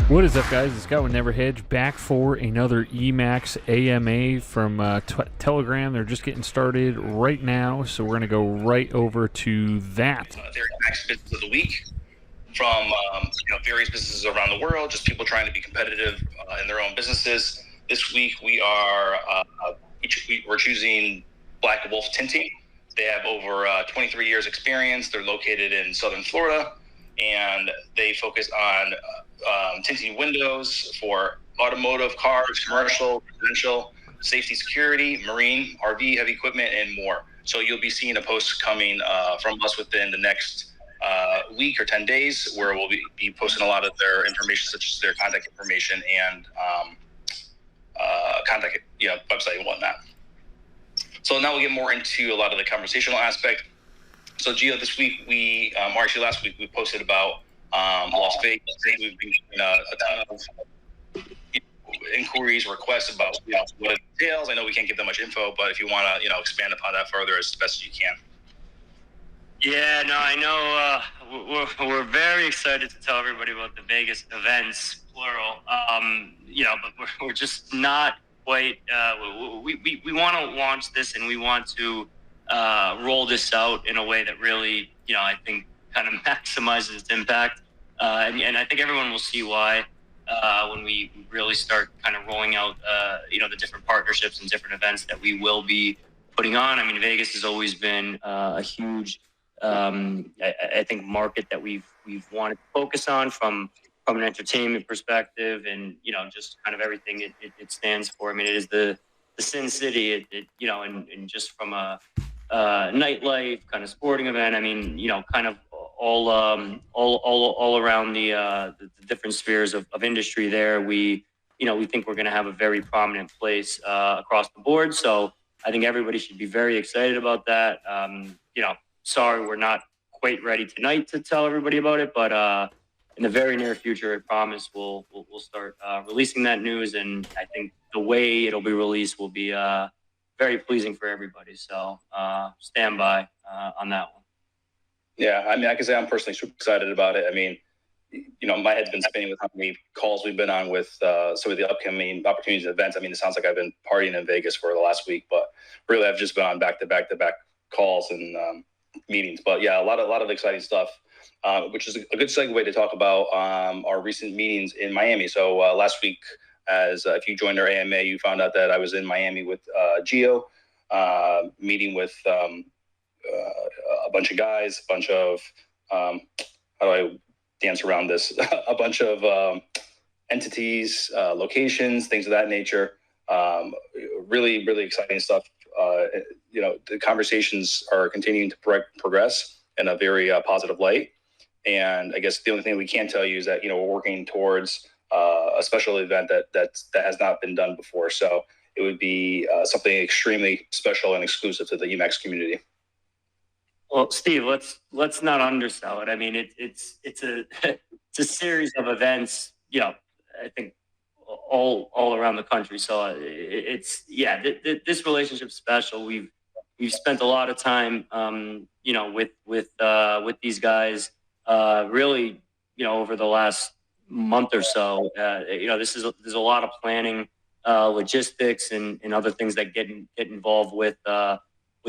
What is up, guys? It's Scott with Never Hedge back for another Emax AMA from Telegram. They're just getting started right now, so we're going to go right over to that. EthereumMax Business of the Week from various businesses around the world, just people trying to be competitive in their own businesses. This week we are we're choosing Black Wolf Tinting. They have over 23 years experience. They're located in Southern Florida, and they focus on tinting windows for automotive, cars, commercial, residential, safety, security, marine, RV, heavy equipment, and more. So you'll be seeing a post coming from us within the next week or 10 days, where we'll be posting a lot of their information, such as their contact information and contact, website and whatnot. So now we'll get more into a lot of the conversational aspect. So Gio, this week actually last week we posted about Las Vegas. We've been getting a ton of inquiries, requests about what it entails. I know we can't give that much info, but if you want to expand upon that further as best as you can. Yeah, no, I know we're very excited to tell everybody about the Vegas events, plural. But we're just not quite. We want to launch this, and we want to roll this out in a way that really, I think, kind of maximizes its impact. And I think everyone will see why when we really start kind of rolling out, the different partnerships and different events that we will be putting on. I mean, Vegas has always been a huge, I think, market that we've wanted to focus on from an entertainment perspective, and just kind of everything it stands for. I mean, it is the Sin City. And just from a nightlife kind of sporting event. I mean, kind of all around the different spheres of industry there. We think we're going to have a very prominent place across the board. So I think everybody should be very excited about that. Sorry, we're not quite ready tonight to tell everybody about it, but in the very near future, I promise we'll start releasing that news. And I think the way it'll be released will be very pleasing for everybody. So stand by on that one. Yeah, I mean, I can say I'm personally super excited about it. I mean, my head's been spinning with how many calls we've been on with some of the upcoming opportunities and events. I mean, it sounds like I've been partying in Vegas for the last week, but really I've just been on back-to-back calls and meetings. But yeah, a lot of exciting stuff, which is a good segue to talk about our recent meetings in Miami. So last week, if you joined our AMA, you found out that I was in Miami with Gio, meeting with a bunch of guys, a bunch of how do I dance around this? A bunch of entities, locations, things of that nature. Really, really exciting stuff. The conversations are continuing to progress in a very positive light. And I guess the only thing we can tell you is that we're working towards a special event that has not been done before. So it would be something extremely special and exclusive to the Emax community. Well, Steve, let's not undersell it. I mean, it's a series of events. I think all around the country. So this relationship's special. We've spent a lot of time, with these guys, really, over the last month or so. There's a lot of planning, logistics, and other things that get involved with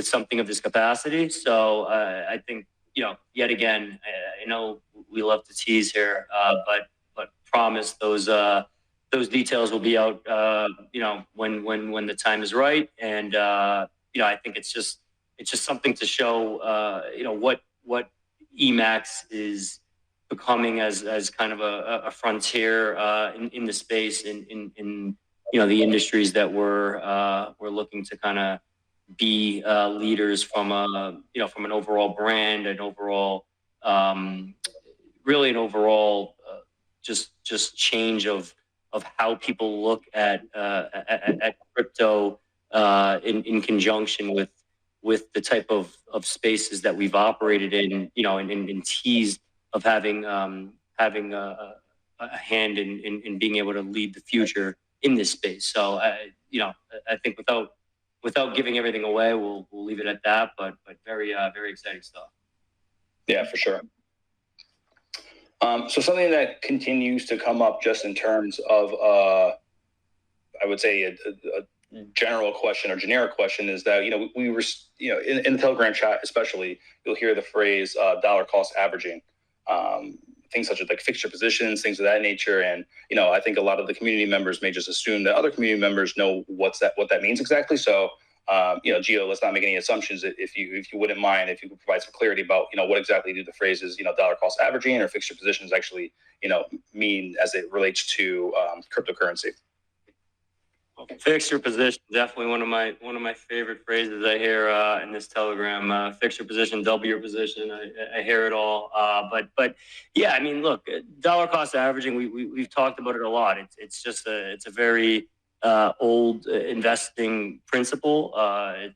something of this capacity. So I think yet again, I know we love to tease here, but promise those details will be out when the time is right. And I think it's just something to show what Emax is becoming as kind of a frontier in the space in the industries that we're looking to kind of be leaders from an overall brand and overall just change of how people look at crypto in conjunction with the type of spaces that we've operated in, and teased of having a hand in being able to lead the future in this space. So I think without giving everything away, we'll leave it at that. But very exciting stuff. Yeah, for sure. So something that continues to come up just in terms of, I would say a general question or generic question is that, we were, in the Telegram chat, especially, you'll hear the phrase dollar cost averaging, things such as like fixture positions, things of that nature. And, I think a lot of the community members may just assume that other community members know what that means exactly. So, Gio, let's not make any assumptions. If you wouldn't mind, if you could provide some clarity about, what exactly do the phrases, dollar cost averaging or fixture positions actually, mean as it relates to cryptocurrency. Fixture position, definitely one of my favorite phrases I hear in this Telegram. Fixture position, double your position. I hear it all. But yeah, I mean, look, dollar cost averaging. We've talked about it a lot. It's a very old investing principle.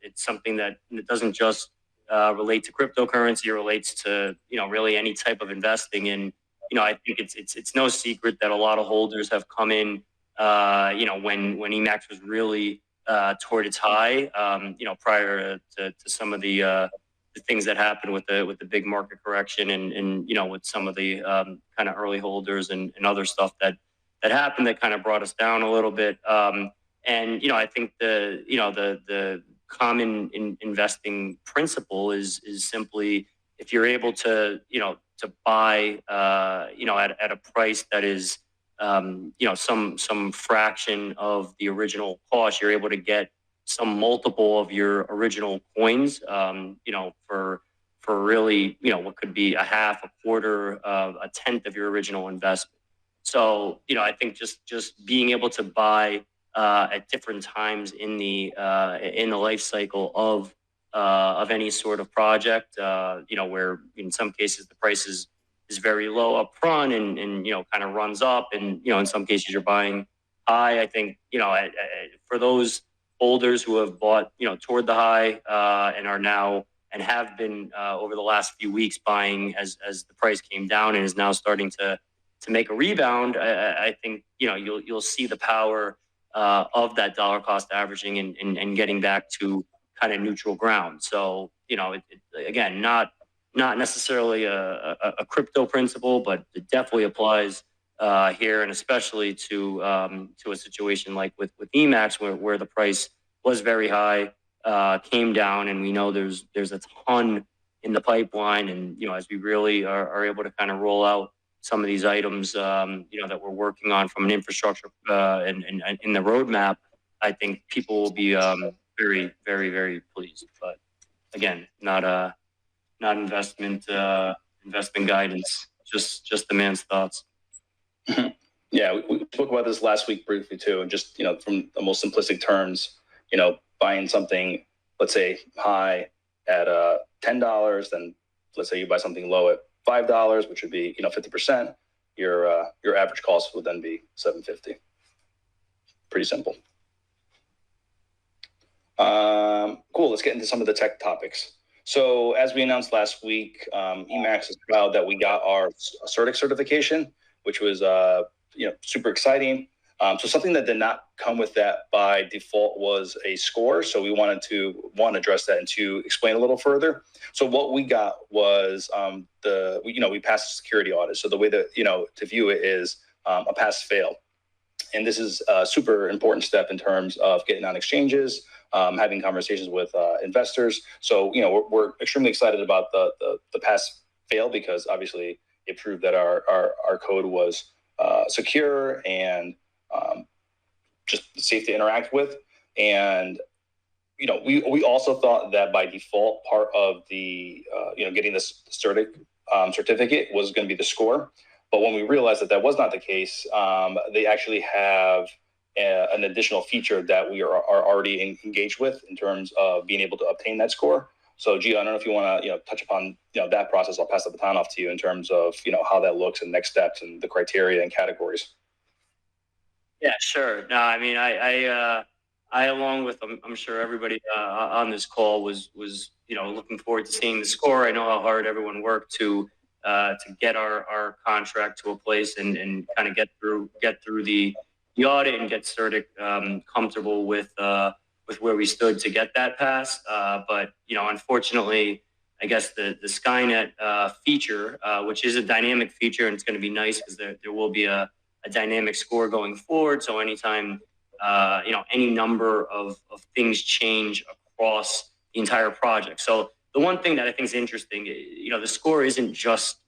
It's something that it doesn't just relate to cryptocurrency. It relates to really any type of investing. And I think it's no secret that a lot of holders have come in. When Emax was really toward its high, prior to some of the things that happened with the big market correction and with some of the kind of early holders and other stuff that happened that kind of brought us down a little bit. And I think the common investing principle is simply if you're able to buy at a price that is some fraction of the original cost, you're able to get some multiple of your original coins, for really, what could be a half, a quarter, a tenth of your original investment. So, I think just being able to buy at different times in the life cycle of any sort of project, where in some cases the price is very low up front and kind of runs up, and in some cases you're buying high. I think for those holders who have bought toward the high and are now and have been over the last few weeks buying as the price came down and is now starting to make a rebound, I think you'll see the power of that dollar cost averaging and getting back to kind of neutral ground. So again, not necessarily a crypto principle, but it definitely applies here, and especially to a situation like with Emax, where the price was very high, came down, and we know there's a ton in the pipeline, and as we really are able to kind of roll out some of these items, that we're working on from an infrastructure and in the roadmap, I think people will be very, very, very pleased. But again, not investment guidance, just the man's thoughts. Yeah, we spoke about this last week briefly too, and just from the most simplistic terms, buying something, let's say high at $10, then let's say you buy something low at $5, which would be 50%. Your average cost would then be $7.50. Pretty simple. Cool. Let's get into some of the tech topics. So as we announced last week, Emax is proud that we got our CertiK certification, which was super exciting. So something that did not come with that by default was a score. So we wanted to address that and to explain a little further. So what we got was we passed a security audit. So the way that to view it is a pass fail, and this is a super important step in terms of getting on exchanges, having conversations with investors. So we're extremely excited about the pass fail, because obviously it proved that our code was secure and just safe to interact with. And we also thought that by default part of the getting this CertiK certificate was going to be the score. But when we realized that was not the case, they actually have an additional feature that we are already engaged with in terms of being able to obtain that score. So, Gio, I don't know if you want to touch upon that process. I'll pass the baton off to you in terms of how that looks and next steps and the criteria and categories. Yeah, sure. No, I mean, I along with I'm sure everybody on this call was looking forward to seeing the score. I know how hard everyone worked to get our contract to a place and kind of get through the audit and get CertiK comfortable with where we stood to get that passed. But unfortunately, I guess the Skynet feature, which is a dynamic feature, and it's going to be nice because there will be a dynamic score going forward. So anytime any number of things change across the entire project. So the one thing that I think is interesting, the score isn't just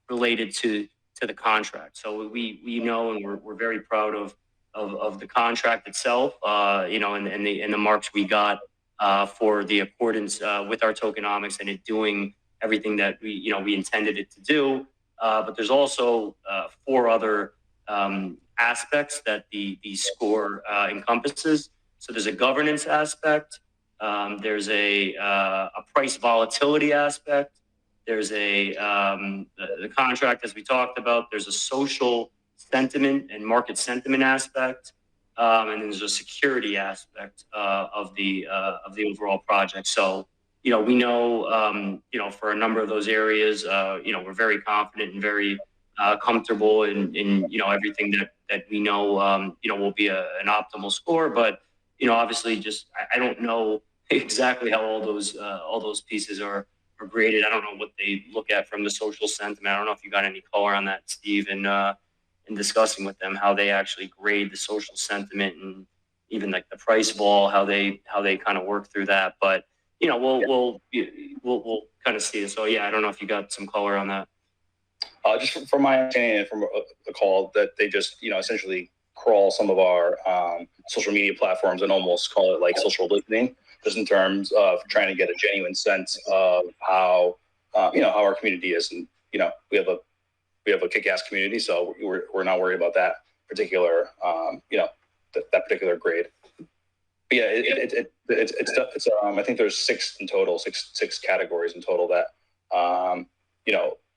related to the contract. So we know, and we're very proud of the contract itself, and the marks we got for the accordance with our tokenomics and it doing everything that we intended it to do. But there's also 4 other aspects that the score encompasses. So there's a governance aspect. There's a price volatility aspect. There's the contract, as we talked about. There's a social sentiment and market sentiment aspect, and then there's a security aspect of the overall project. So we know for a number of those areas, we're very confident and very comfortable in everything that we know will be an optimal score. But obviously, just I don't know exactly how all those pieces are graded. I don't know what they look at from the social sentiment. I don't know if you got any color on that, Steve, in discussing with them how they actually grade the social sentiment and even like the price vol, how they kind of work through that. But we'll kind of see it. So yeah, I don't know if you got some color on that. Just from my understanding from the call, that they just essentially crawl some of our social media platforms and almost call it like social listening, just in terms of trying to get a genuine sense of how how our community is. And we have a kick-ass community, so we're not worried about that particular that particular grade. But yeah, it's I think there's 6 in total, six categories in total that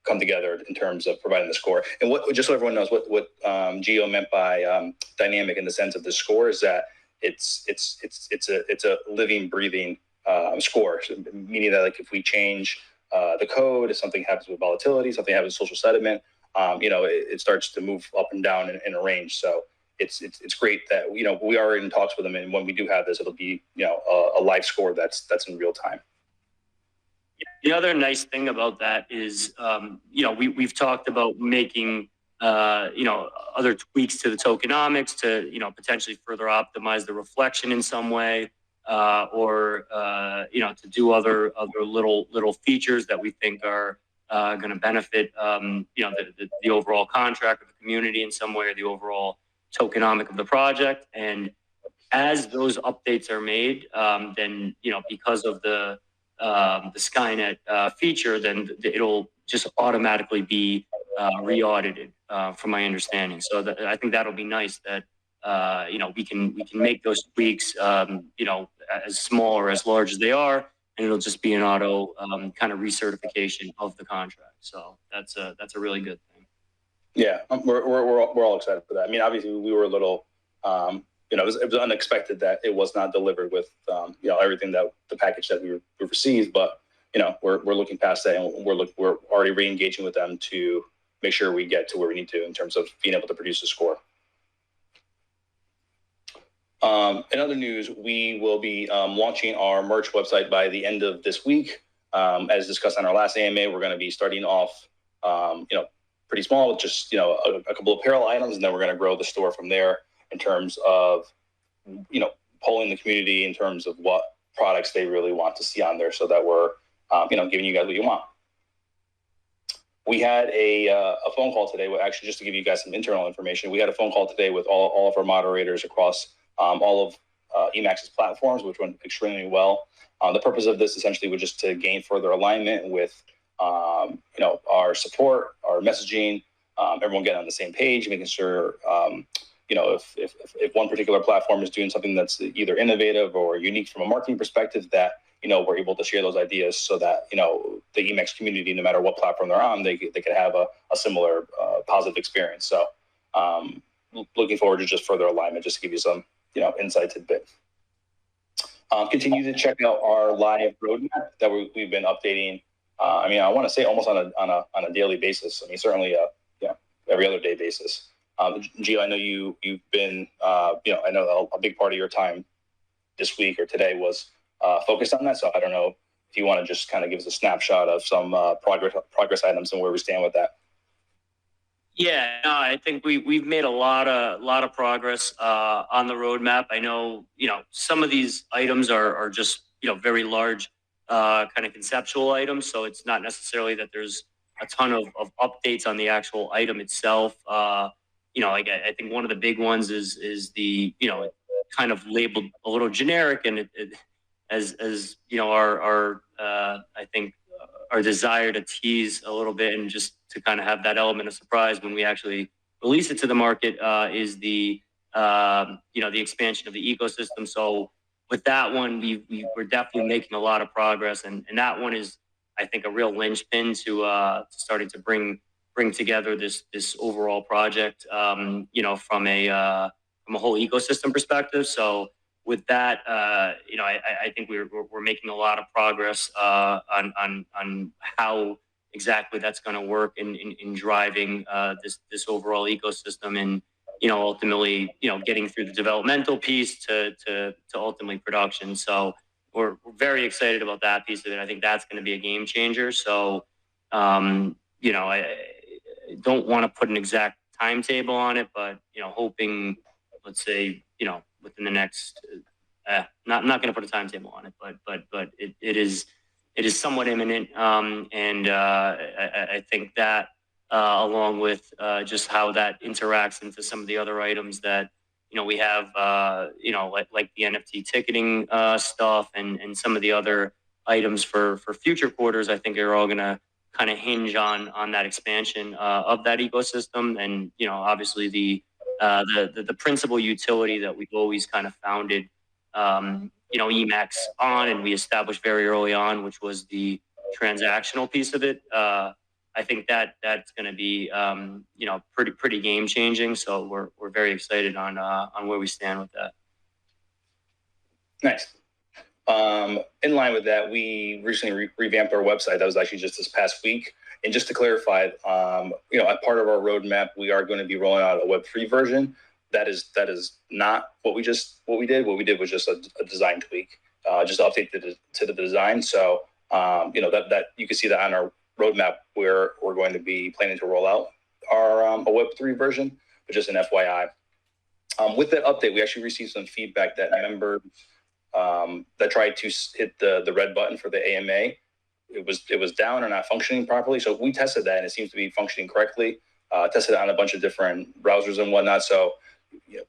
come together in terms of providing the score. And what, just so everyone knows, what Gio meant by dynamic in the sense of the score is that it's a living, breathing score, meaning that like if we change the code, if something happens with volatility, something happens with social sentiment, it starts to move up and down in a range. So it's great that we are in talks with them, and when we do have this, it'll be a live score that's in real time. The other nice thing about that is, we've talked about making, other tweaks to the tokenomics to, potentially further optimize the reflection in some way, or to do other little features that we think are going to benefit, the overall contract of the community in some way, or the overall tokenomic of the project. And as those updates are made, then, because of the Skynet feature, then it'll just automatically be re-audited, from my understanding. So I think that'll be nice that we can make those tweaks, as small or as large as they are, and it'll just be an auto kind of recertification of the contract. So that's a really good thing. Yeah, we're all excited for that. I mean, obviously we were a little. It was unexpected that it was not delivered with, everything that the package that we received. But, we're looking past that, and we're already re-engaging with them to make sure we get to where we need to in terms of being able to produce a score. In other news, we will be launching our merch website by the end of this week. As discussed on our last AMA, we're going to be starting off, pretty small with just, a couple of apparel items, and then we're going to grow the store from there, in terms of, polling the community in terms of what products they really want to see on there, so that we're, giving you guys what you want. We had a phone call today, actually, just to give you guys some internal information. We had a phone call today with all of our moderators across all of Emax's platforms, which went extremely well. The purpose of this essentially was just to gain further alignment with, our support, our messaging, everyone getting on the same page, making sure, if one particular platform is doing something that's either innovative or unique from a marketing perspective, that, we're able to share those ideas so that, the Emax community, no matter what platform they're on, they could have a similar positive experience. So looking forward to just further alignment, just to give you some, insight tidbit. Continue to check out our live roadmap that we've been updating. I want to say almost on a daily basis. I mean, certainly, every other day basis. Gio, I know you've been, I know a big part of your time this week or today was focused on that. So I don't know if you want to just kind of give us a snapshot of some progress items and where we stand with that. Yeah, no, I think we've made a lot of progress on the roadmap. I know, some of these items are just, very large kind of conceptual items. So it's not necessarily that there's a ton of updates on the actual item itself. Like I think one of the big ones is the, kind of labeled a little generic, and as our I think our desire to tease a little bit and just to kind of have that element of surprise when we actually release it to the market is the the expansion of the ecosystem. So with that one, we're definitely making a lot of progress, and that one is, I think, a real linchpin to starting to bring together this overall project, from a whole ecosystem perspective. So with that, I think we're making a lot of progress on how exactly that's going to work in driving this overall ecosystem, and ultimately getting through the developmental piece to ultimately production. So we're very excited about that piece of it. I think that's going to be a game changer. So I don't want to put an exact timetable on it, but hoping, let's say, within the next not going to put a timetable on it, but it is somewhat imminent, and I think that along with just how that interacts into some of the other items that we have, like the NFT ticketing stuff and some of the other items for future quarters, I think are all going to kind of hinge on that expansion of that ecosystem, and obviously the principal utility that we've always kind of founded Emax on, and we established very early on, which was the transactional piece of it. I think that's going to be pretty game changing. So we're very excited on where we stand with that. Nice. In line with that, we recently revamped our website. That was actually just this past week. And just to clarify, as part of our roadmap, we are going to be rolling out a Web3 version. That is not what we did. What we did was just a design tweak, just to update to the design. So that you can see that on our roadmap where we're going to be planning to roll out our a Web3 version, but just an FYI. With that update, we actually received some feedback that members that tried to hit the red button for the AMA, it was down or not functioning properly. So we tested that, and it seems to be functioning correctly. Tested it on a bunch of different browsers and whatnot. So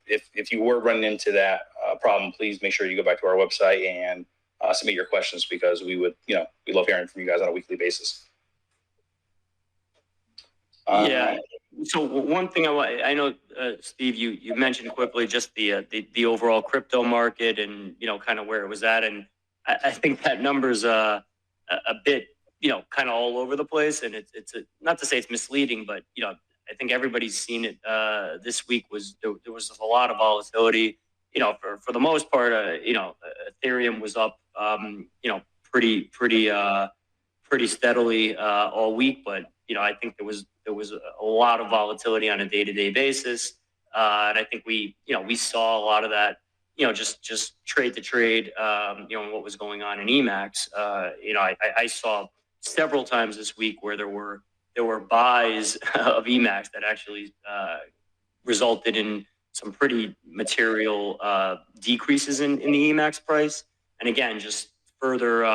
if you were running into that problem, please make sure you go back to our website and submit your questions, because we love hearing from you guys on a weekly basis. Yeah. So one thing I know, Steve, you mentioned quickly just the overall crypto market and kind of where it was at, and I think that number's a bit kind of all over the place, and it's not to say it's misleading, but I think everybody's seen it. This week there was a lot of volatility. For the most part, Ethereum was up, pretty steadily all week, but I think there was a lot of volatility on a day-to-day basis, and I think we saw a lot of that, just trade to trade, and what was going on in Emax. I saw several times this week where there were buys of Emax that actually resulted in some pretty material decreases in the Emax price, and again, just further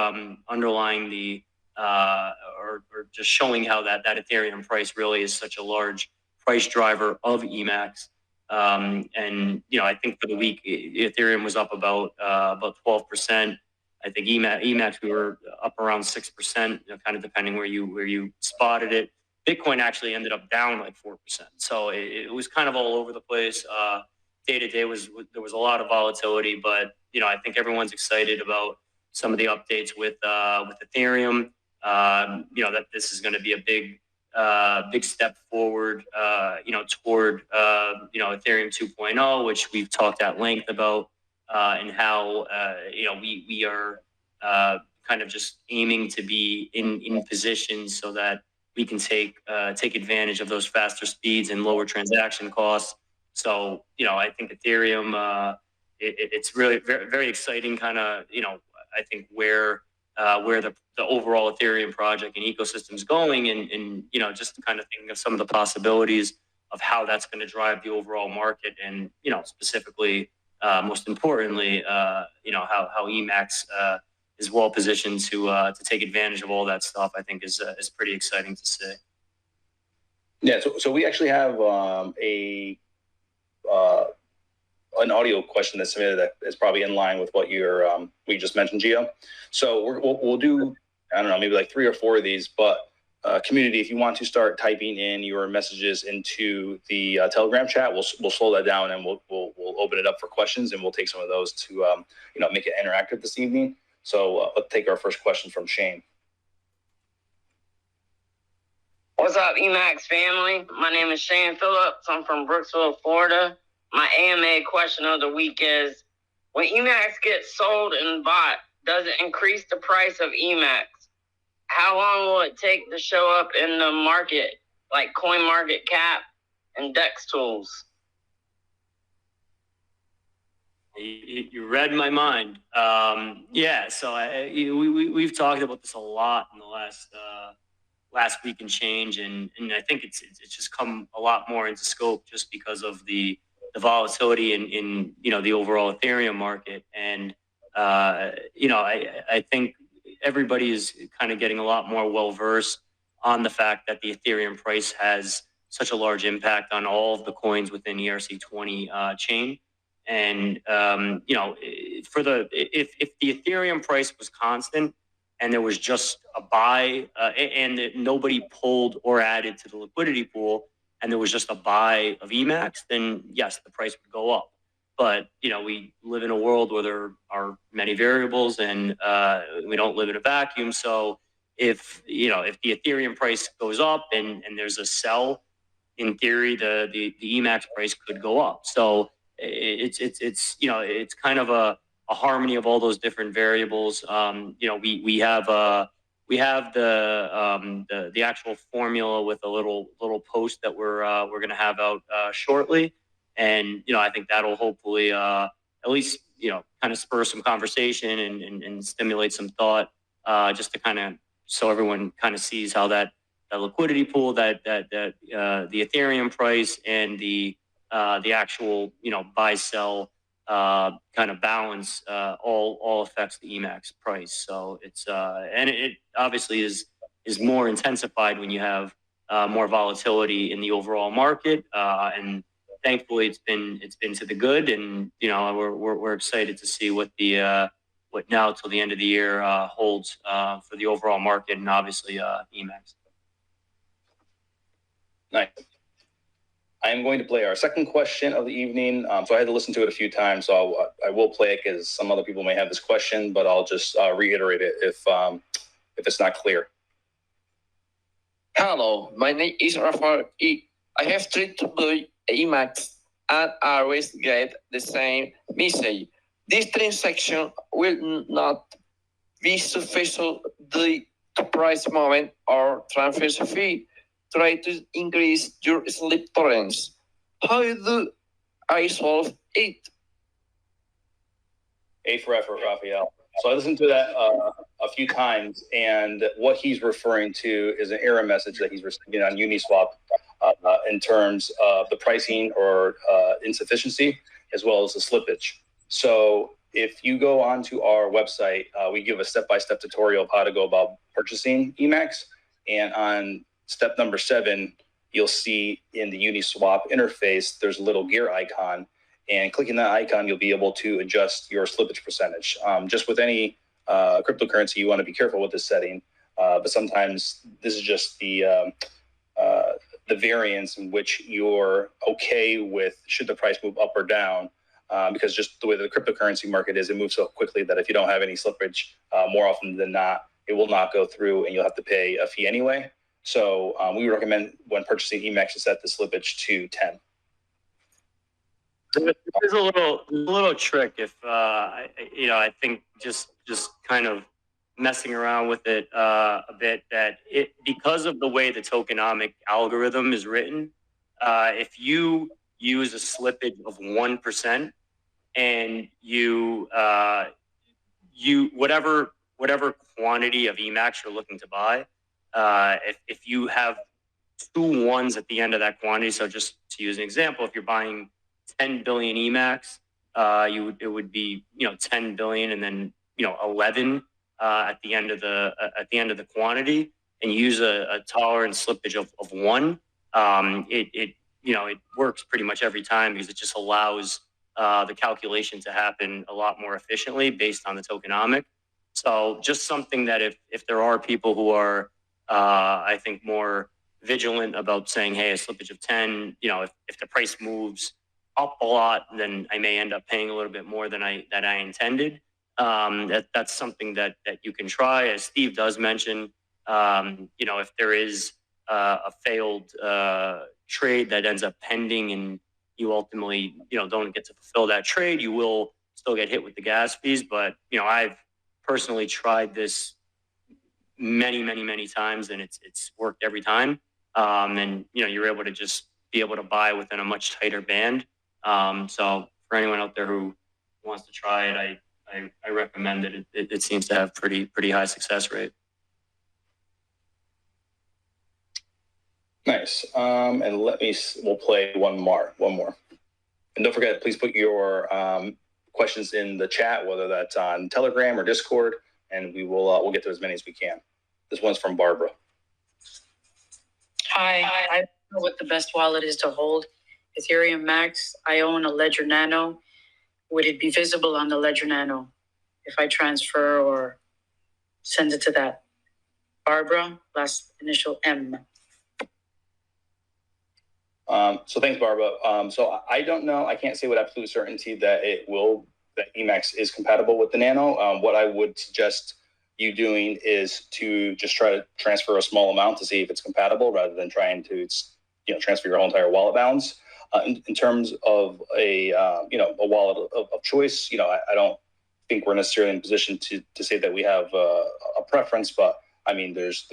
underlying the or just showing how that Ethereum price really is such a large price driver of Emax. And I think for the week, Ethereum was up about 12%. I think Emax we were up around 6%, kind of depending where you spotted it. Bitcoin actually ended up down like 4%. So it was kind of all over the place. Day to day there was a lot of volatility, but I think everyone's excited about some of the updates with Ethereum. That this is going to be a big step forward, toward Ethereum 2.0, which we've talked at length about, and how we are kind of just aiming to be in position so that we can take advantage of those faster speeds and lower transaction costs. So I think Ethereum, it's really very, very exciting. Kind of I think where where the overall Ethereum project and ecosystem is going, and just kind of thinking of some of the possibilities of how that's going to drive the overall market, and specifically, most importantly, how Emax is well positioned to take advantage of all that stuff. I think is pretty exciting to see. Yeah, so we actually have an audio question that's submitted that is probably in line with what we just mentioned, Gio. So we'll do, I don't know, maybe like 3 or 4 of these, but community, if you want to start typing in your messages into the Telegram chat, we'll slow that down, and we'll open it up for questions, and we'll take some of those to make it interactive this evening. So let's take our first question from Shane. What's up, Emax family? My name is Shane Phillips. I'm from Brooksville, Florida. My AMA question of the week is, when Emax gets sold and bought, does it increase the price of Emax? How long will it take to show up in the market, like CoinMarketCap and DEX tools? You read my mind. So we've talked about this a lot in the last week and change, and I think it's just come a lot more into scope just because of the volatility in the overall Ethereum market, and I think everybody is kind of getting a lot more well versed on the fact that the Ethereum price has such a large impact on all of the coins within ERC20 chain. And if the Ethereum price was constant and there was just a buy and nobody pulled or added to the liquidity pool, and there was just a buy of Emax, then yes, the price would go up. But we live in a world where there are many variables, and we don't live in a vacuum. So if the Ethereum price goes up and there's a sell, in theory, the Emax price could go up. So it's kind of a harmony of all those different variables. We have the actual formula with a little post that we're going to have out shortly, and I think that'll hopefully at least kind of spur some conversation and stimulate some thought, just to kind of so everyone kind of sees how that liquidity pool, that the Ethereum price and the actual buy sell kind of balance all affects the Emax price. So it's and it obviously is more intensified when you have more volatility in the overall market, and thankfully it's been to the good, and we're excited to see what now till the end of the year holds for the overall market, and obviously Emax. Nice. I am going to play our second question of the evening. So I had to listen to it a few times, so I will play it because some other people may have this question, but I'll just reiterate it if it's not clear. Hello, my name is Rafael E. I have tried to buy Emax and I always get the same message. This transaction will not be sufficient to price moment or transfer fee. Try to increase your slip tolerance. How do I solve it? A for effort, Raphael. So I listened to that a few times, and what he's referring to is an error message that he's receiving on Uniswap in terms of the pricing or insufficiency, as well as the slippage. So if you go onto our website, we give a step-by-step tutorial of how to go about purchasing Emax, and on step number 7, you'll see in the Uniswap interface, there's a little gear icon, and clicking that icon, you'll be able to adjust your slippage percentage. Just with any cryptocurrency, you want to be careful with this setting, but sometimes this is just the variance in which you're okay with should the price move up or down, because just the way the cryptocurrency market is, it moves so quickly that if you don't have any slippage, more often than not, it will not go through and you'll have to pay a fee anyway. So we recommend when purchasing Emax to set the slippage to 10. There's a little trick if I think just kind of messing around with it a bit, that because of the way the tokenomic algorithm is written, if you use a slippage of 1% and you whatever whatever quantity of Emax you're looking to buy. If you have 2 ones at the end of that quantity, so just to use an example, if you're buying 10 billion Emax, it would be 10 billion and then 11 at the end of the quantity, and you use a tolerance slippage of 1. It works pretty much every time because it just allows the calculation to happen a lot more efficiently based on the tokenomic. So just something that if there are people who are, I think, more vigilant about saying, hey, a slippage of 10, if the price moves up a lot, then I may end up paying a little bit more than I intended. That's something that you can try. As Steve does mention, if there is a failed trade that ends up pending and you ultimately don't get to fulfill that trade, you will still get hit with the gas fees. But I've personally tried this many times, and it's worked every time. And you're able to just be able to buy within a much tighter band. So for anyone out there who wants to try it, I recommend it. It seems to have pretty high success rate. Nice. And we'll play one more. And don't forget, please put your questions in the chat, whether that's on Telegram or Discord, and we'll get to as many as we can. This one's from Barbara. Hi, I don't know what the best wallet is to hold. Ethereum Max. I own a Ledger Nano. Would it be visible on the Ledger Nano if I transfer or send it to that? Barbara, last initial M. So thanks, Barbara. So I don't know. I can't say with absolute certainty that Emax is compatible with the Nano. What I would suggest you doing is to just try to transfer a small amount to see if it's compatible, rather than trying to transfer your whole entire wallet balance. In terms of a wallet of choice, I don't think we're necessarily in a position to say that we have a preference, but I mean, there's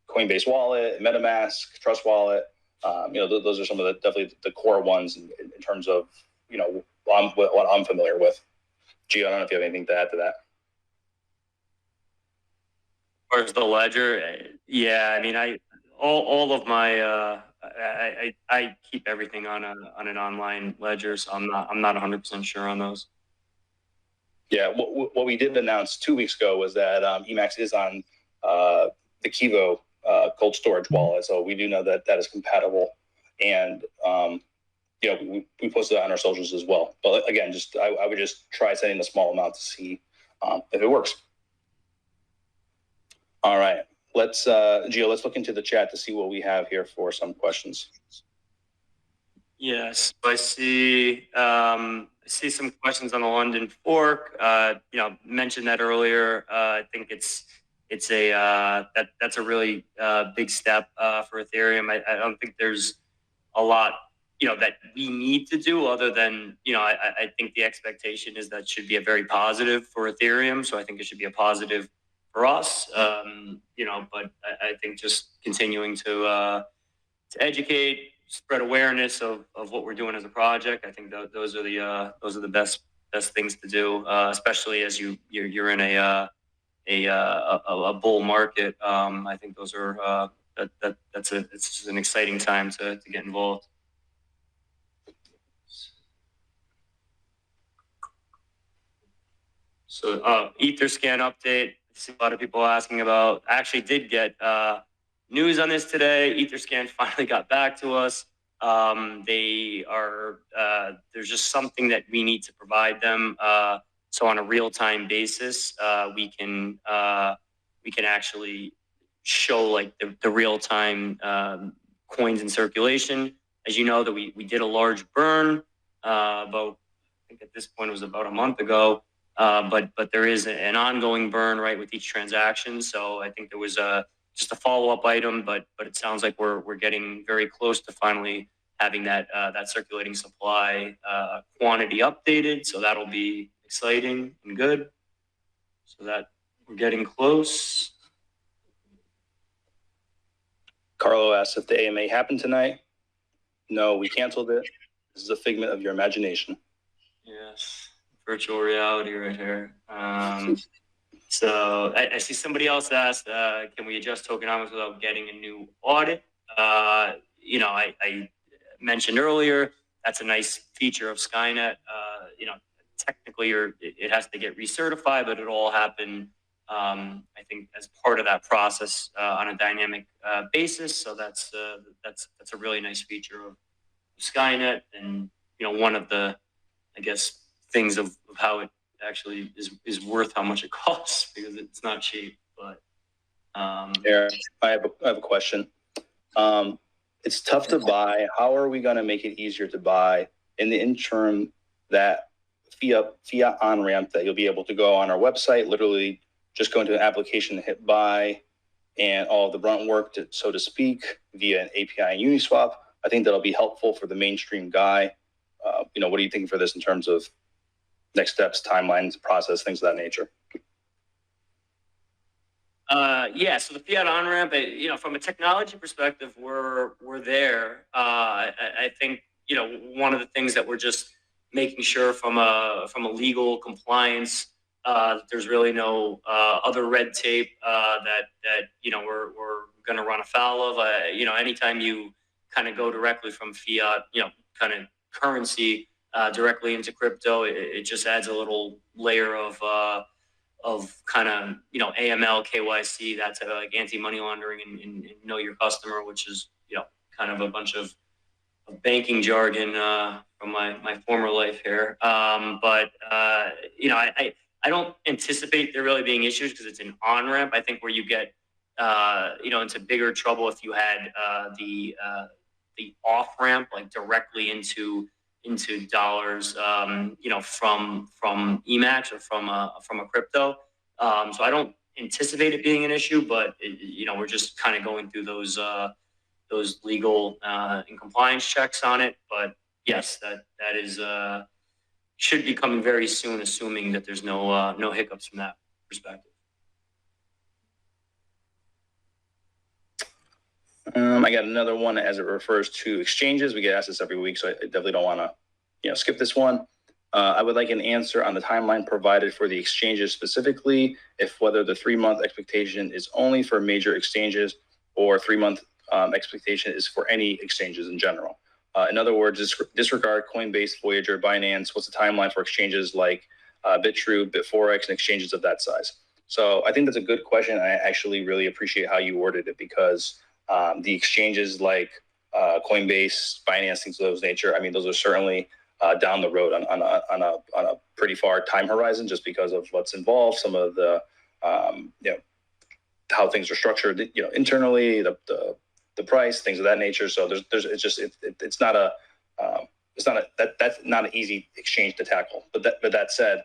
Coinbase Wallet, MetaMask, Trust Wallet. Those are some of definitely the core ones in terms of what I'm familiar with. Gio, I don't know if you have anything to add to that. As far as the ledger, yeah, I mean, all of my I keep everything on an online ledger, so I'm not 100% sure on those. Yeah, what we did announce 2 weeks ago was that Emax is on the Kivo cold storage wallet, so we do know that is compatible, and we posted that on our socials as well. But again, I would just try sending a small amount to see if it works. All right, Gio, let's look into the chat to see what we have here for some questions. Yes, I see some questions on the London fork. Mentioned that earlier. I think that's a really big step for Ethereum. I don't think there's a lot that we need to do, other than I think the expectation is that should be a very positive for Ethereum. So I think it should be a positive for us. But I think just continuing to educate, spread awareness of what we're doing as a project. I think those are the best things to do, especially as you're in a bull market. I think those are it's an exciting time to get involved. So EtherScan update. I see a lot of people asking about. I actually did get news on this today. EtherScan finally got back to us. There's just something that we need to provide them. So on a real-time basis, we can actually show like the real-time coins in circulation. As you know, that we did a large burn about, I think at this point it was about a month ago. But there is an ongoing burn, right, with each transaction. So I think there was just a follow-up item, but it sounds like we're getting very close to finally having that circulating supply quantity updated. So that'll be exciting and good. So that we're getting close. Carlo asks if the AMA happened tonight. No, we canceled it. This is a figment of your imagination. Yes, virtual reality right here. So I see somebody else asked, can we adjust tokenomics without getting a new audit? You know, I mentioned earlier, that's a nice feature of Skynet. You know, technically it has to get recertified, but it'll all happen, I think, as part of that process on a dynamic basis. So that's a really nice feature of Skynet, and you know, one of the, I guess, things of how it actually is worth how much it costs, because it's not cheap. But yeah, I have a question. It's tough to buy. How are we going to make it easier to buy in the interim? That fiat on ramp that you'll be able to go on our website, literally just go into an application, hit buy, and all the brunt work, so to speak, via an API and Uniswap. I think that'll be helpful for the mainstream guy. You know, what are you thinking for this in terms of next steps, timelines, process, things of that nature? Yeah, so the fiat on ramp, you know, from a technology perspective, we're there. I think, you know, one of the things that we're just making sure from a legal compliance, there's really no other red tape that you know we're going to run afoul of. You know, anytime you kind of go directly from fiat, you know, kind of currency directly into crypto, it just adds a little layer of kind of, you know, AML, KYC, that's like anti-money laundering and know your customer, which is, you know, kind of a bunch of banking jargon from my former life here. But you know, I don't anticipate there really being issues because it's an on-ramp. I think where you get, you know, into bigger trouble if you had the off-ramp, like directly into dollars, you know, from Emax or from a crypto. So I don't anticipate it being an issue, but you know, we're just kind of going through those legal and compliance checks on it. But yes, that is should be coming very soon, assuming that there's no hiccups from that perspective. I got another one as it refers to exchanges. We get asked this every week, so I definitely don't want to, you know, skip this one. I would like an answer on the timeline provided for the exchanges specifically, if whether the 3-month expectation is only for major exchanges or 3-month expectation is for any exchanges in general. In other words, disregard Coinbase, Voyager, Binance. What's the timeline for exchanges like BitTrue, BitForex, and exchanges of that size? So I think that's a good question. I actually really appreciate how you worded it, because the exchanges like Coinbase, Binance, things of those nature, I mean, those are certainly down the road on a pretty far time horizon, just because of what's involved, some of the you know, how things are structured, you know, internally, the price, things of that nature. So it's not an easy exchange to tackle. But that said,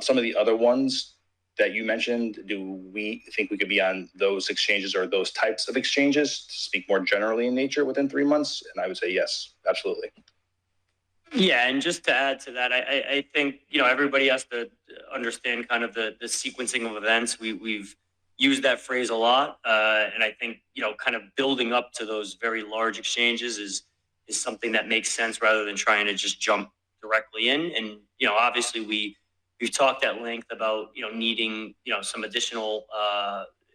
some of the other ones that you mentioned, do we think we could be on those exchanges or those types of exchanges, to speak more generally in nature, within 3 months? And I would say yes, absolutely. Yeah, and just to add to that, I think, you know, everybody has to understand kind of the sequencing of events. We've used that phrase a lot, and I think, you know, kind of building up to those very large exchanges is something that makes sense, rather than trying to just jump directly in. And you know, obviously we've talked at length about, you know, needing, you know, some additional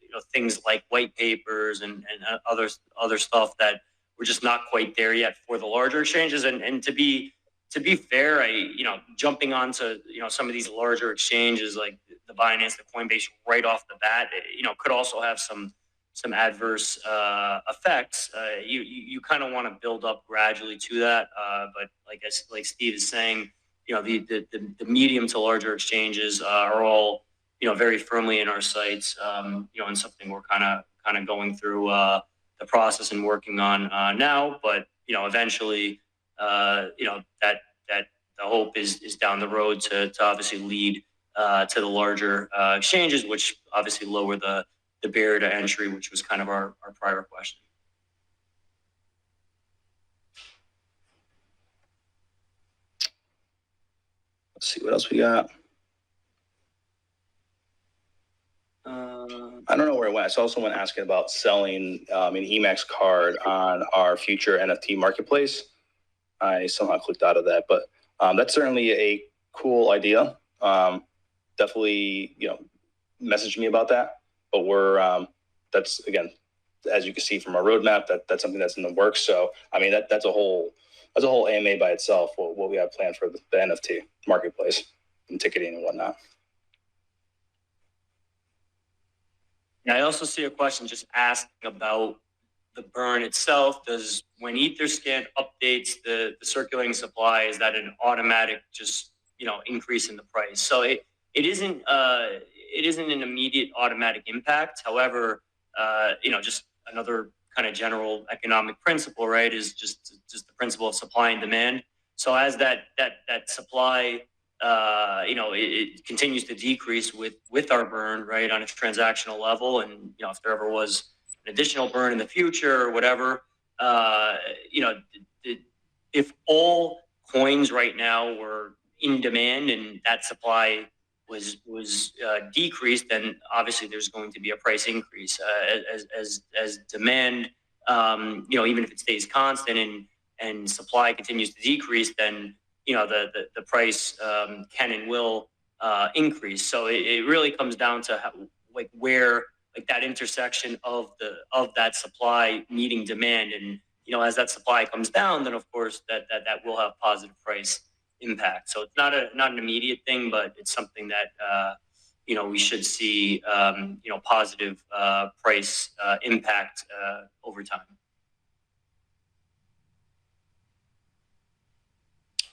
you know, things like white papers and other stuff that we're just not quite there yet for the larger exchanges. And to be fair, you know, jumping onto, you know, some of these larger exchanges like the Binance, the Coinbase right off the bat, you know, could also have some adverse effects. You kind of want to build up gradually to that. But like Steve is saying, you know, the medium to larger exchanges are all, you know, very firmly in our sights. You know, and something we're kind of going through the process and working on now. But you know, eventually, you know, that the hope is down the road to obviously lead to the larger exchanges, which obviously lower the barrier to entry, which was kind of our prior question. Let's see what else we got. I don't know where it went. I saw someone asking about selling an Emax card on our future NFT marketplace. I somehow clicked out of that, but that's certainly a cool idea. Definitely, you know, messaged me about that, but we're that's, again, as you can see from our roadmap, that's something that's in the works. So I mean, that's a whole AMA by itself. What we have planned for the NFT marketplace and ticketing and whatnot. And I also see a question just asking about the burn itself. Does, when Etherscan updates the circulating supply, is that an automatic just, you know, increase in the price? So it isn't an immediate automatic impact. However, you know, just another kind of general economic principle, right, is just the principle of supply and demand. So as that supply, you know, it continues to decrease with our burn, right, on a transactional level, and you know, if there ever was an additional burn in the future or whatever, you know, if all coins right now were in demand and that supply was decreased, then obviously there's going to be a price increase as demand, you know, even if it stays constant and supply continues to decrease, then you know the price can and will increase. So it really comes down to how, like, where, like, that intersection of that supply meeting demand, and you know, as that supply comes down, then of course that will have positive price impact. So it's not an immediate thing, but it's something that you know, we should see you know, positive price impact over time.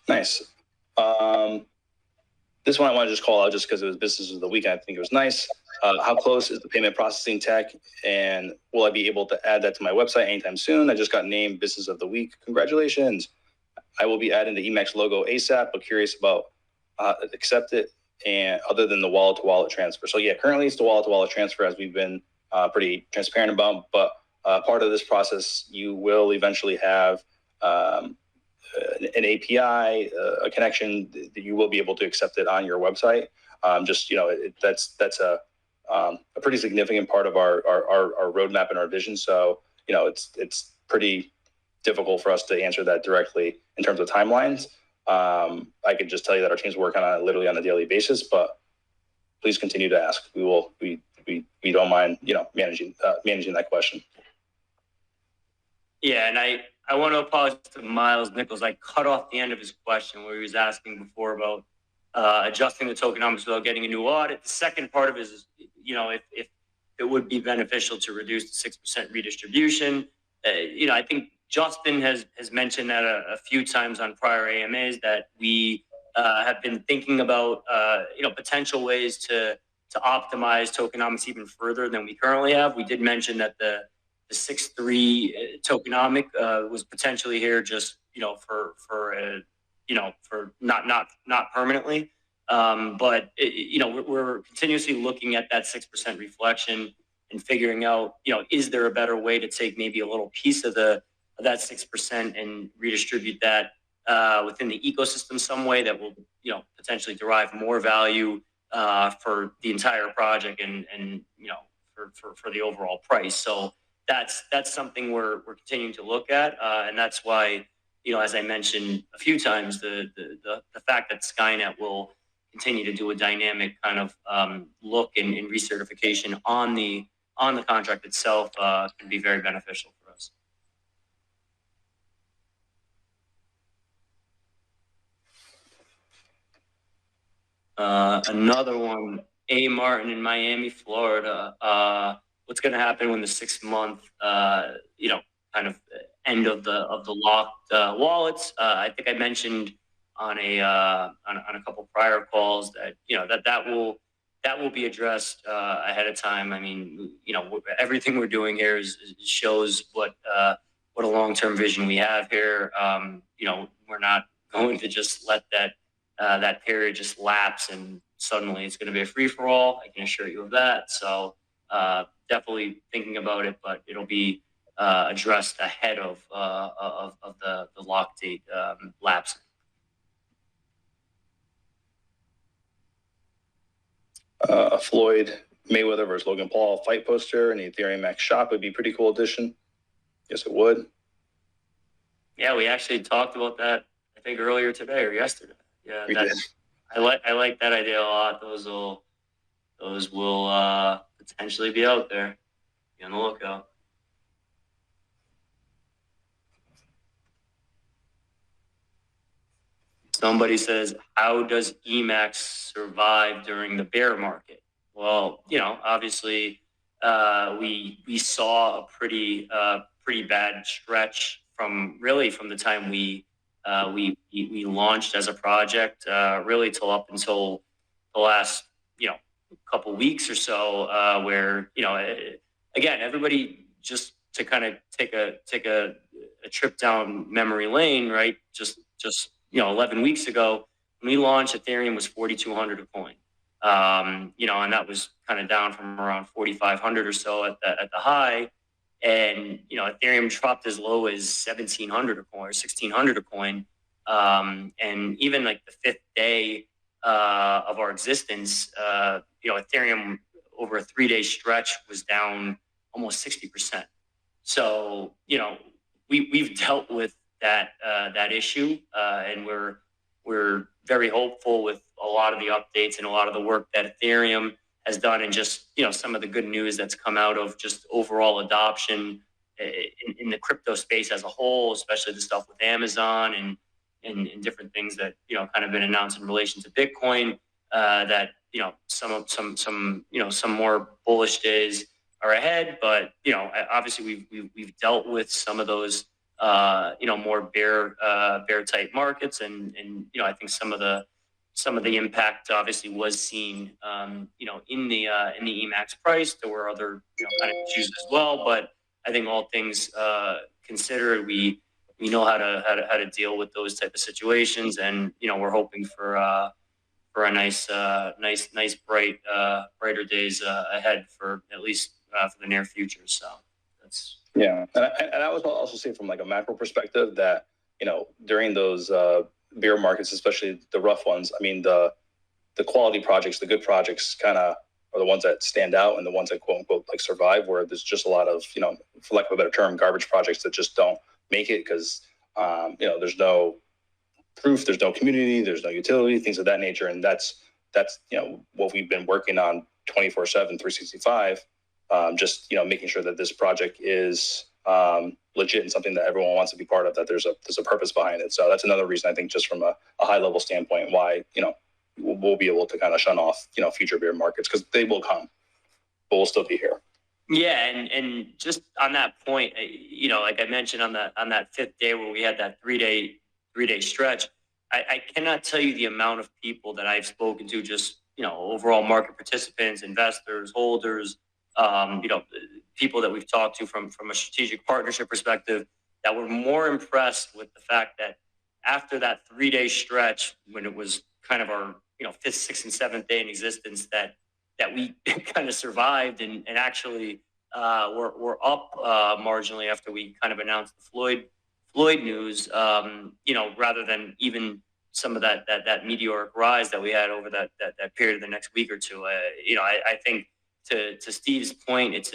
Nice. This one I want to just call out just because it was business of the week. I think it was nice. How close is the payment processing tech, and will I be able to add that to my website anytime soon? I just got named business of the week. Congratulations. I will be adding the Emax logo ASAP, but curious about accept it, and other than the wallet to wallet transfer. So yeah, currently it's the wallet to wallet transfer, as we've been pretty transparent about, but part of this process, you will eventually have an API, a connection that you will be able to accept it on your website. Just, you know, that's a pretty significant part of our roadmap and our vision. So, you know, it's pretty difficult for us to answer that directly in terms of timelines. I could just tell you that our team's working on it literally on a daily basis, but please continue to ask. We don't mind, you know, managing that question. Yeah, and I want to apologize to Miles Nichols. I cut off the end of his question where he was asking before about adjusting the tokenomics without getting a new audit. The second part of it is, you know, if it would be beneficial to reduce the 6% redistribution. You know, I think Justin has mentioned that a few times on prior AMAs, that we have been thinking about, you know, potential ways to optimize tokenomics even further than we currently have. We did mention that the 6.3 tokenomic was potentially here just, you know, for you know, for not permanently. But you know, we're continuously looking at that 6% reflection and figuring out, you know, is there a better way to take maybe a little piece of that 6% and redistribute that within the ecosystem some way that will, you know, potentially derive more value for the entire project and you know, for the overall price. So that's something we're continuing to look at, and that's why, you know, as I mentioned a few times, the fact that Skynet will continue to do a dynamic kind of look and recertification on the contract itself can be very beneficial for us. Another one, A. Martin in Miami, Florida. What's going to happen when the 6-month, you know, kind of end of the locked wallets? I think I mentioned on a couple prior calls that, you know, that will be addressed ahead of time. I mean, you know, everything we're doing here shows what a long-term vision we have here. You know, we're not going to just let that period just lapse and suddenly it's going to be a free-for-all. I can assure you of that. So definitely thinking about it, but it'll be addressed ahead of the lock date lapsing. Floyd Mayweather versus Logan Paul fight poster in the EthereumMax shop would be a pretty cool addition. Yes, it would. Yeah, we actually talked about that, I think, earlier today or yesterday. Yeah, we did. I like that idea a lot. Those will those will potentially be out there. Be on the lookout. Somebody says, how does Emax survive during the bear market? Well, obviously, we saw a pretty bad stretch from the time we launched as a project, really till up until the last couple weeks or so, where again, everybody, just to kind of take a trip down memory lane, right? Just 11 weeks ago, when we launched, Ethereum was 4,200 a coin. And that was kind of down from around 4,500 or so at the high. And, Ethereum dropped as low as 1,700 a coin or 1,600 a coin. And even like the fifth day of our existence, Ethereum over a 3-day stretch was down almost 60%. So, we've dealt with that issue, and we're very hopeful with a lot of the updates and a lot of the work that Ethereum has done, and just some of the good news that's come out of just overall adoption in the crypto space as a whole, especially the stuff with Amazon and different things that kind of been announced in relation to Bitcoin. That some more bullish days are ahead, but obviously we've dealt with some of those more bear type markets, and I think some of the impact obviously was seen in the Emax price. There were other kind of issues as well, but I think all things considered, we know how to deal with those type of situations, and we're hoping for a nice brighter days ahead, for at least for the near future. So that's. Yeah, and I would also say from like a macro perspective that during those bear markets, especially the rough ones, I mean the quality projects, the good projects, kind of are the ones that stand out, and the ones that quote unquote like survive. Where there's just a lot of for lack of a better term, garbage projects that just don't make it because there's no proof, there's no community, there's no utility, things of that nature, and that's what we've been working on 24/7, 365. Just making sure that this project is legit and something that everyone wants to be part of, that there's a purpose behind it. So that's another reason, I think, just from a high level standpoint, why we'll be able to kind of shun off future bear markets, because they will come, but we'll still be here. Yeah, and just on that point, like I mentioned on that fifth day where we had that three day stretch, I cannot tell you the amount of people that I've spoken to, just overall market participants, investors, holders, people that we've talked to from a strategic partnership perspective, that were more impressed with the fact that after that 3-day stretch, when it was kind of our 5th, 6th, and 7th day in existence, that we kind of survived and actually we're up marginally after we kind of announced the Floyd news, rather than even some of that meteoric rise that we had over that period of the next week or two. I think to Steve's point, it's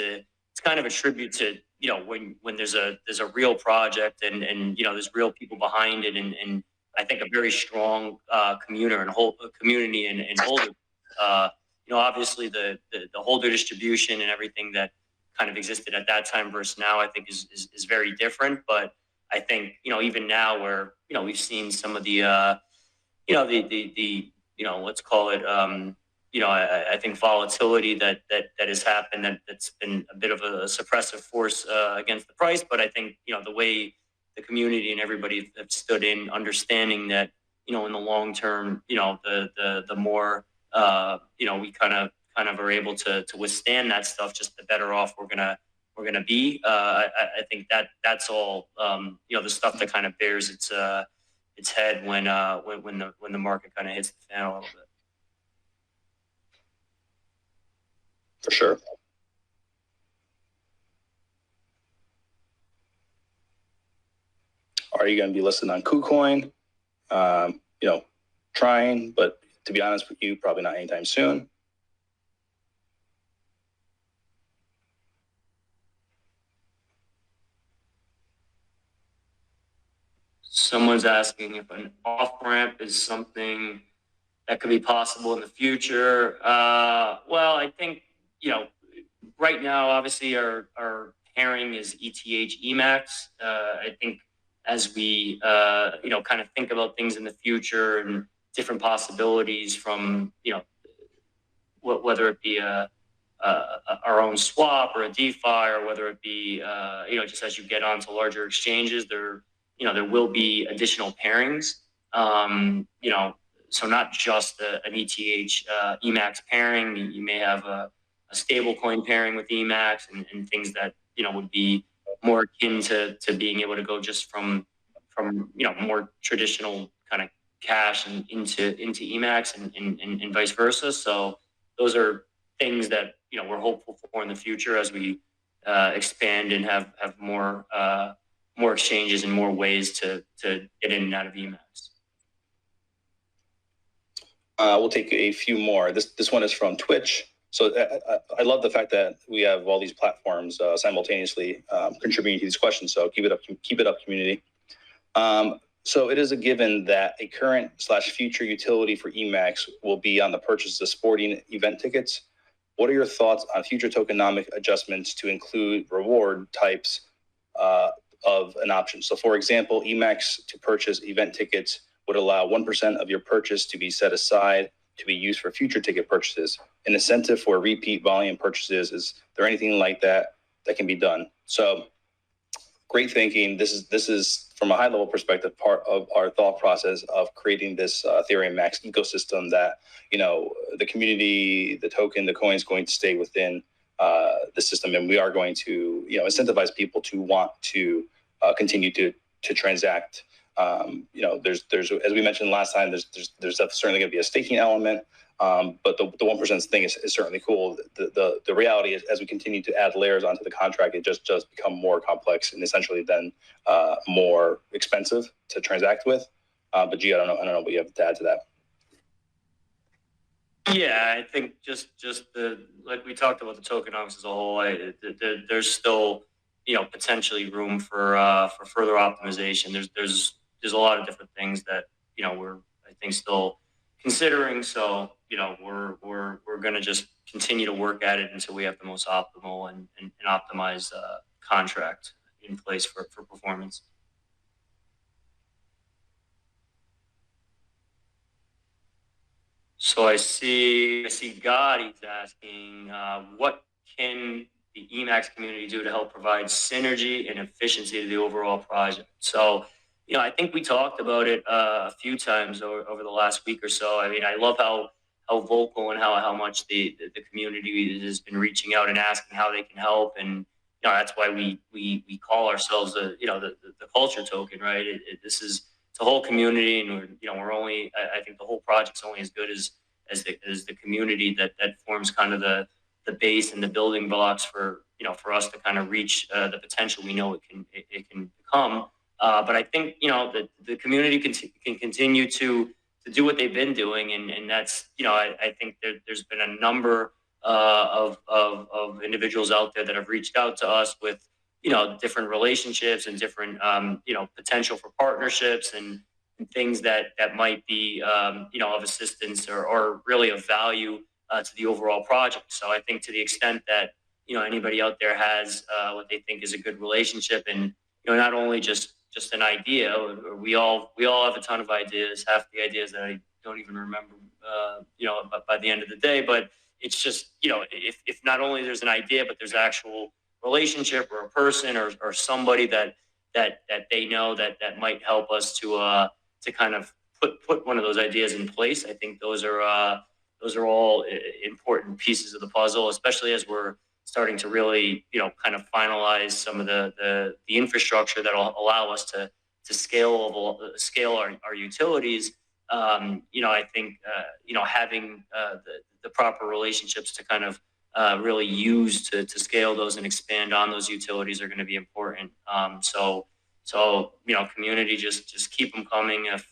kind of a tribute to when there's a real project and there's real people behind it, and I think a very strong community and holder. Obviously the holder distribution and everything that kind of existed at that time versus now, I think is very different. But I think even now, where we've seen some of the let's call it I think volatility that has happened, that's been a bit of a suppressive force against the price. But I think the way the community and everybody have stood in, understanding that in the long term, the more we kind of are able to withstand that stuff, just the better off we're gonna be. I think that's all the stuff that kind of bears its head when the market kind of hits the fan a little bit. For sure. Are you going to be listed on KuCoin? Trying, but to be honest with you, probably not anytime soon. Someone's asking if an off-ramp is something that could be possible in the future. Well, I think, right now, obviously our pairing is ETHEREUMMAX. I think as we, kind of think about things in the future and different possibilities from, whether it be our own swap or a DeFi, or whether it be, just as you get onto larger exchanges, there will be additional pairings. So not just an ETH Emax pairing. You may have a stable coin pairing with Emax and things that, would be more akin to being able to go just from more traditional kind of cash and into Emax and vice versa. So those are things that we're hopeful for in the future as we expand and have more exchanges and more ways to get in and out of Emax. We'll take a few more. This one is from Twitch. So I love the fact that we have all these platforms simultaneously contributing to these questions. So keep it up, community. So it is a given that a current/future utility for Emax will be on the purchase of sporting event tickets. What are your thoughts on future tokenomic adjustments to include reward types of an option? So for example, Emax to purchase event tickets would allow 1% of your purchase to be set aside to be used for future ticket purchases. An incentive for repeat volume purchases, is there anything like that can be done? So great thinking. This is from a high level perspective, part of our thought process of creating this Ethereum Max ecosystem that, the community, the token, the coin is going to stay within the system. And we are going to, incentivize people to want to continue to transact. There's as we mentioned last time, there's certainly going to be a staking element, but the 1% thing is certainly cool. The reality is, as we continue to add layers onto the contract, it just become more complex and essentially then more expensive to transact with. But G, I don't know what you have to add to that. Yeah, I think just like we talked about the tokenomics as a whole, there's still potentially room for further optimization. There's a lot of different things that we're, I think, still considering. So we're going to just continue to work at it until we have the most optimal and optimized contract in place for performance. So I see Gotti's asking, what can the Emax community do to help provide synergy and efficiency to the overall project? So, I think we talked about it a few times over the last week or so. I mean, I love how vocal and how much the community has been reaching out and asking how they can help. And, that's why we call ourselves the culture token, right? It's a whole community, and we're only, I think the whole project's only as good as the community that forms kind of the base and the building blocks for us to kind of reach the potential we know it can become. But I think the community can continue to do what they've been doing, and that's I think there's been a number of individuals out there that have reached out to us with different relationships and different potential for partnerships and things that might be of assistance or really of value to the overall project. So I think to the extent that anybody out there has what they think is a good relationship, and not only just an idea, we all have a ton of ideas, half the ideas that I don't even remember by the end of the day. But it's just if not only there's an idea, but there's actual relationship or a person or somebody that they know that might help us to kind of put one of those ideas in place. I think those are all important pieces of the puzzle, especially as we're starting to really kind of finalize some of the infrastructure that will allow us to scale our utilities. I think having the proper relationships to kind of really use to scale those and expand on those utilities are going to be important. So community, just keep them coming. If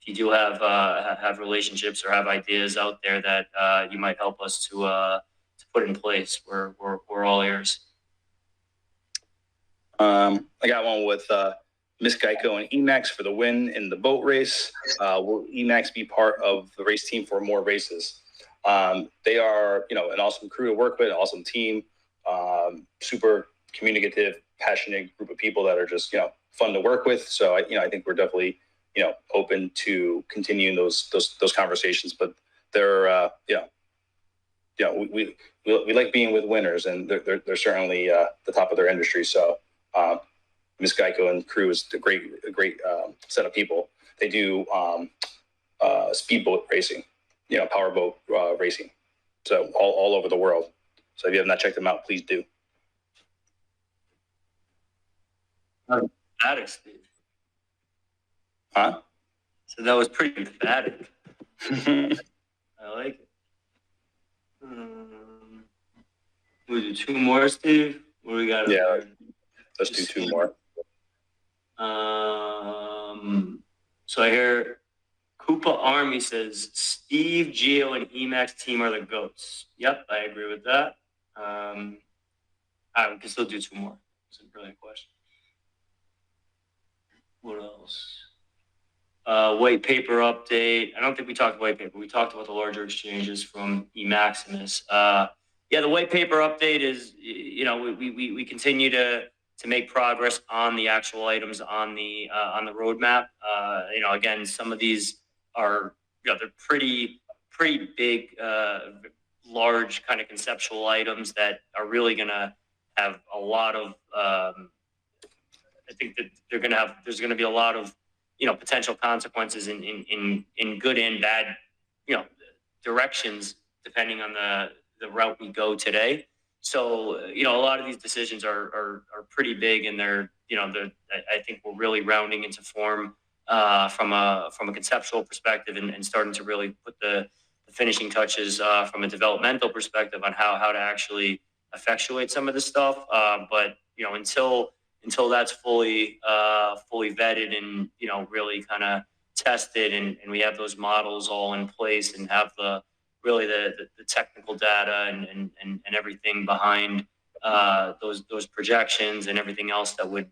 you do have relationships or have ideas out there that you might help us to put in place, we're all ears. I got one with Miss Geico and Emax for the win in the boat race. Will Emax be part of the race team for more races? They are, an awesome crew to work with, an awesome team, super communicative, passionate group of people that are just, fun to work with. So I think we're definitely, open to continuing those conversations. But they're, we like being with winners, and they're certainly the top of their industry. So Miss Geico and crew is a great set of people. They do speedboat racing, powerboat racing, so all over the world. So if you have not checked them out, please do. Emphatic, Steve. Huh? So that was pretty emphatic. I like it. We do two more, Steve. What do we got? Yeah, let's do two more. So I hear Koopa Army says Steve, Gio, and Emax team are the GOATs. Yep, I agree with that. We can still do two more. It's a brilliant question. What else? White paper update. I don't think we talked white paper. We talked about the larger exchanges from Emaximus. The white paper update is, we continue to make progress on the actual items on the roadmap. Again, some of these are, they're pretty big, large kind of conceptual items that are really going to have a lot of, I think that there's going to be a lot of, potential consequences in good and bad, directions, depending on the route we go today. So, a lot of these decisions are pretty big, and I think we're really rounding into form from a conceptual perspective, and starting to really put the finishing touches from a developmental perspective on how to actually effectuate some of this stuff. But until that's fully vetted and really kind of tested, and we have those models all in place, and have the technical data and everything behind those projections and everything else that would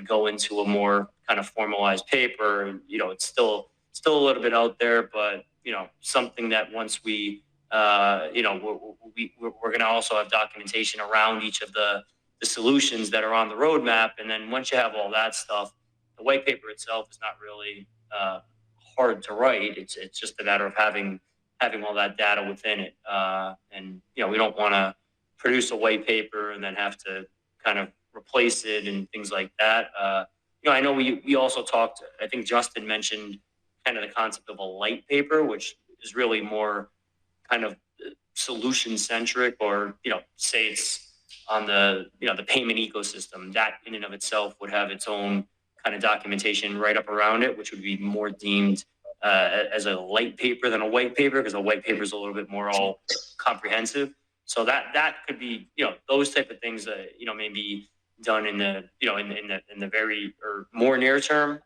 go into a more kind of formalized paper. It's still a little bit out there, but something that once we're going to also have documentation around each of the solutions that are on the roadmap. And then once you have all that stuff, the white paper itself is not really hard to write. It's just a matter of having all that data within it. We don't want to produce a white paper and then have to kind of replace it and things like that. I know we also talked, I think Justin mentioned kind of the concept of a light paper, which is really more kind of solution centric, or, say it's on the payment ecosystem. That in and of itself would have its own kind of documentation right up around it, which would be more deemed as a light paper than a white paper, because a white paper is a little bit more all comprehensive. So that could be, those type of things that, may be done in the, in the very, or more near term.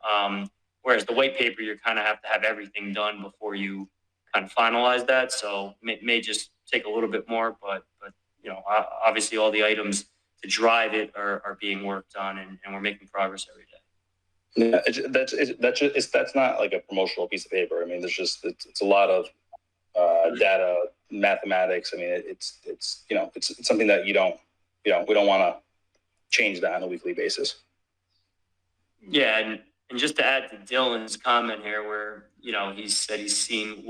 Whereas the white paper, you kind of have to have everything done before you kind of finalize that. So may just take a little bit more, but obviously all the items to drive it are being worked on, and we're making progress every day. Yeah, that's not like a promotional piece of paper. I mean, it's a lot of data, mathematics. I mean, it's something that we don't want to change that on a weekly basis. Yeah, and just to add to Dylan's comment here, where he said he's seen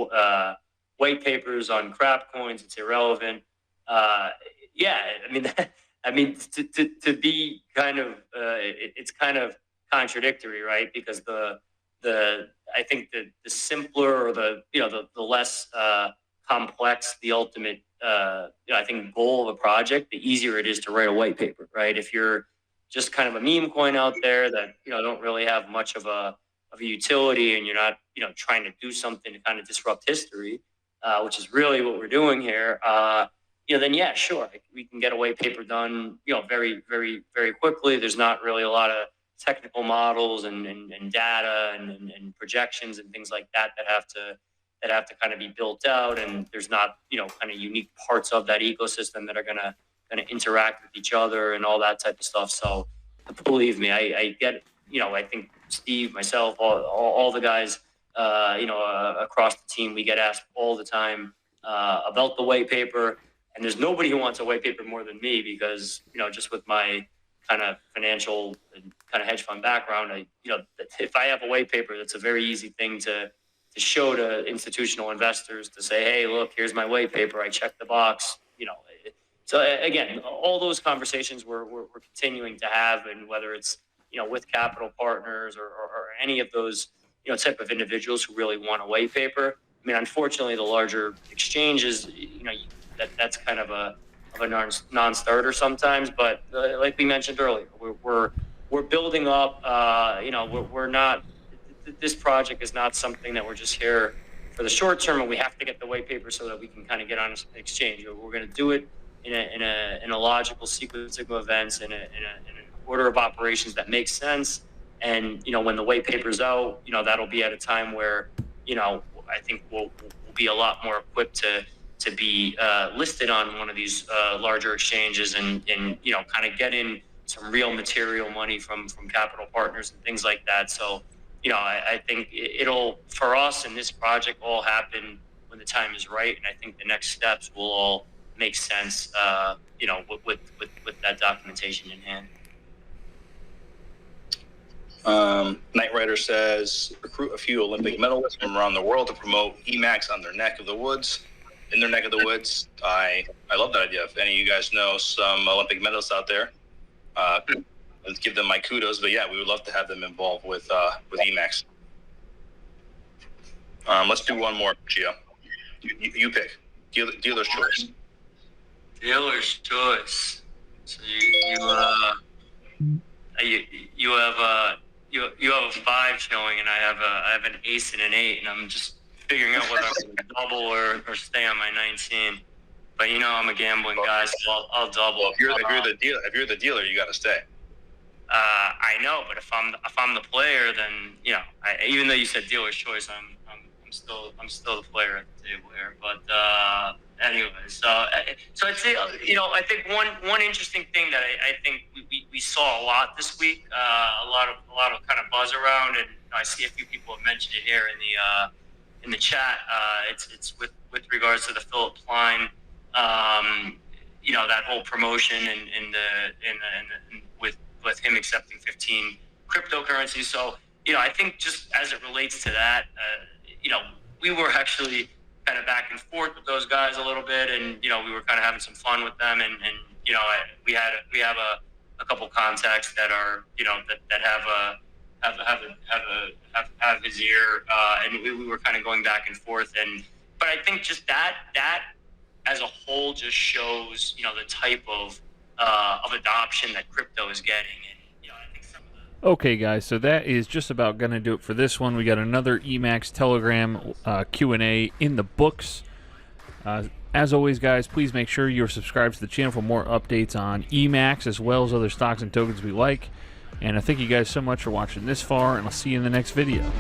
white papers on crap coins, it's irrelevant. To be kind of it's kind of contradictory, right? Because I think the simpler, or the less complex the ultimate I think goal of a project, the easier it is to write a white paper, right? If you're just kind of a meme coin out there that don't really have much of a utility, and you're not trying to do something to kind of disrupt history, which is really what we're doing here, then yeah, sure, we can get a white paper done very, very, very quickly. There's not really a lot of technical models and data and projections and things like that have to kind of be built out, and there's not kind of unique parts of that ecosystem that are gonna interact with each other and all that type of stuff. So believe me, I get I think Steve, myself, all the guys, across the team, we get asked all the time about the white paper. And there's nobody who wants a white paper more than me because, just with my kind of financial and kind of hedge fund background, if I have a white paper, that's a very easy thing to show to institutional investors to say, hey, look, here's my white paper. I checked the box, So again, all those conversations we're continuing to have, and whether it's, with capital partners or any of those, type of individuals who really want a white paper. I mean, unfortunately, the larger exchanges, that's kind of a non-starter sometimes. But like we mentioned earlier, we're building up. We're not. This project is not something that we're just here for the short term, and we have to get the white paper so that we can kind of get on an exchange. We're going to do it in a logical sequence of events, in an order of operations that makes sense. And when the white paper's out, that'll be at a time where I think we'll be a lot more equipped to be listed on one of these larger exchanges and kind of get in some real material money from capital partners and things like that. So I think it'll, for us in this project, all happen when the time is right, and I think the next steps will all make sense with that documentation in hand. Knight Rider says, recruit a few Olympic medalists from around the world to promote Emax on their neck of the woods. In their neck of the woods. I love that idea. If any of you guys know some Olympic medalists out there, let's give them my kudos. But yeah, we would love to have them involved with Emax. Let's do one more, Gio. You pick. Dealer's choice. Dealer's choice. So you have a 5 showing, and I have an ace and an 8, and I'm just figuring out whether I'm going to double or stay on my 19. But I'm a gambling guy, so I'll double. Well, if you're the dealer, you got to stay. I know, but if I'm the player, then even though you said dealer's choice, I'm still the player at the table here. But anyway, so I'd say I think one interesting thing that I think we saw a lot this week, a lot of kind of buzz around, and I see a few people have mentioned it here in the chat. It's with regards to the Philip Klein, that whole promotion and with him accepting 15 cryptocurrencies. So I think just as it relates to that, we were actually kind of back and forth with those guys a little bit, and we were kind of having some fun with them, and we have a couple contacts that are that have his ear, and we were kind of going back and forth, but I think just that as a whole just shows the type of adoption that crypto is getting. And I think some of the Okay, guys, so that is just about going to do it for this one. We got another Emax Telegram Q&A in the books. As always, guys, please make sure you're subscribed to the channel for more updates on Emax as well as other stocks and tokens we like. And I thank you guys so much for watching this far, and I'll see you in the next video.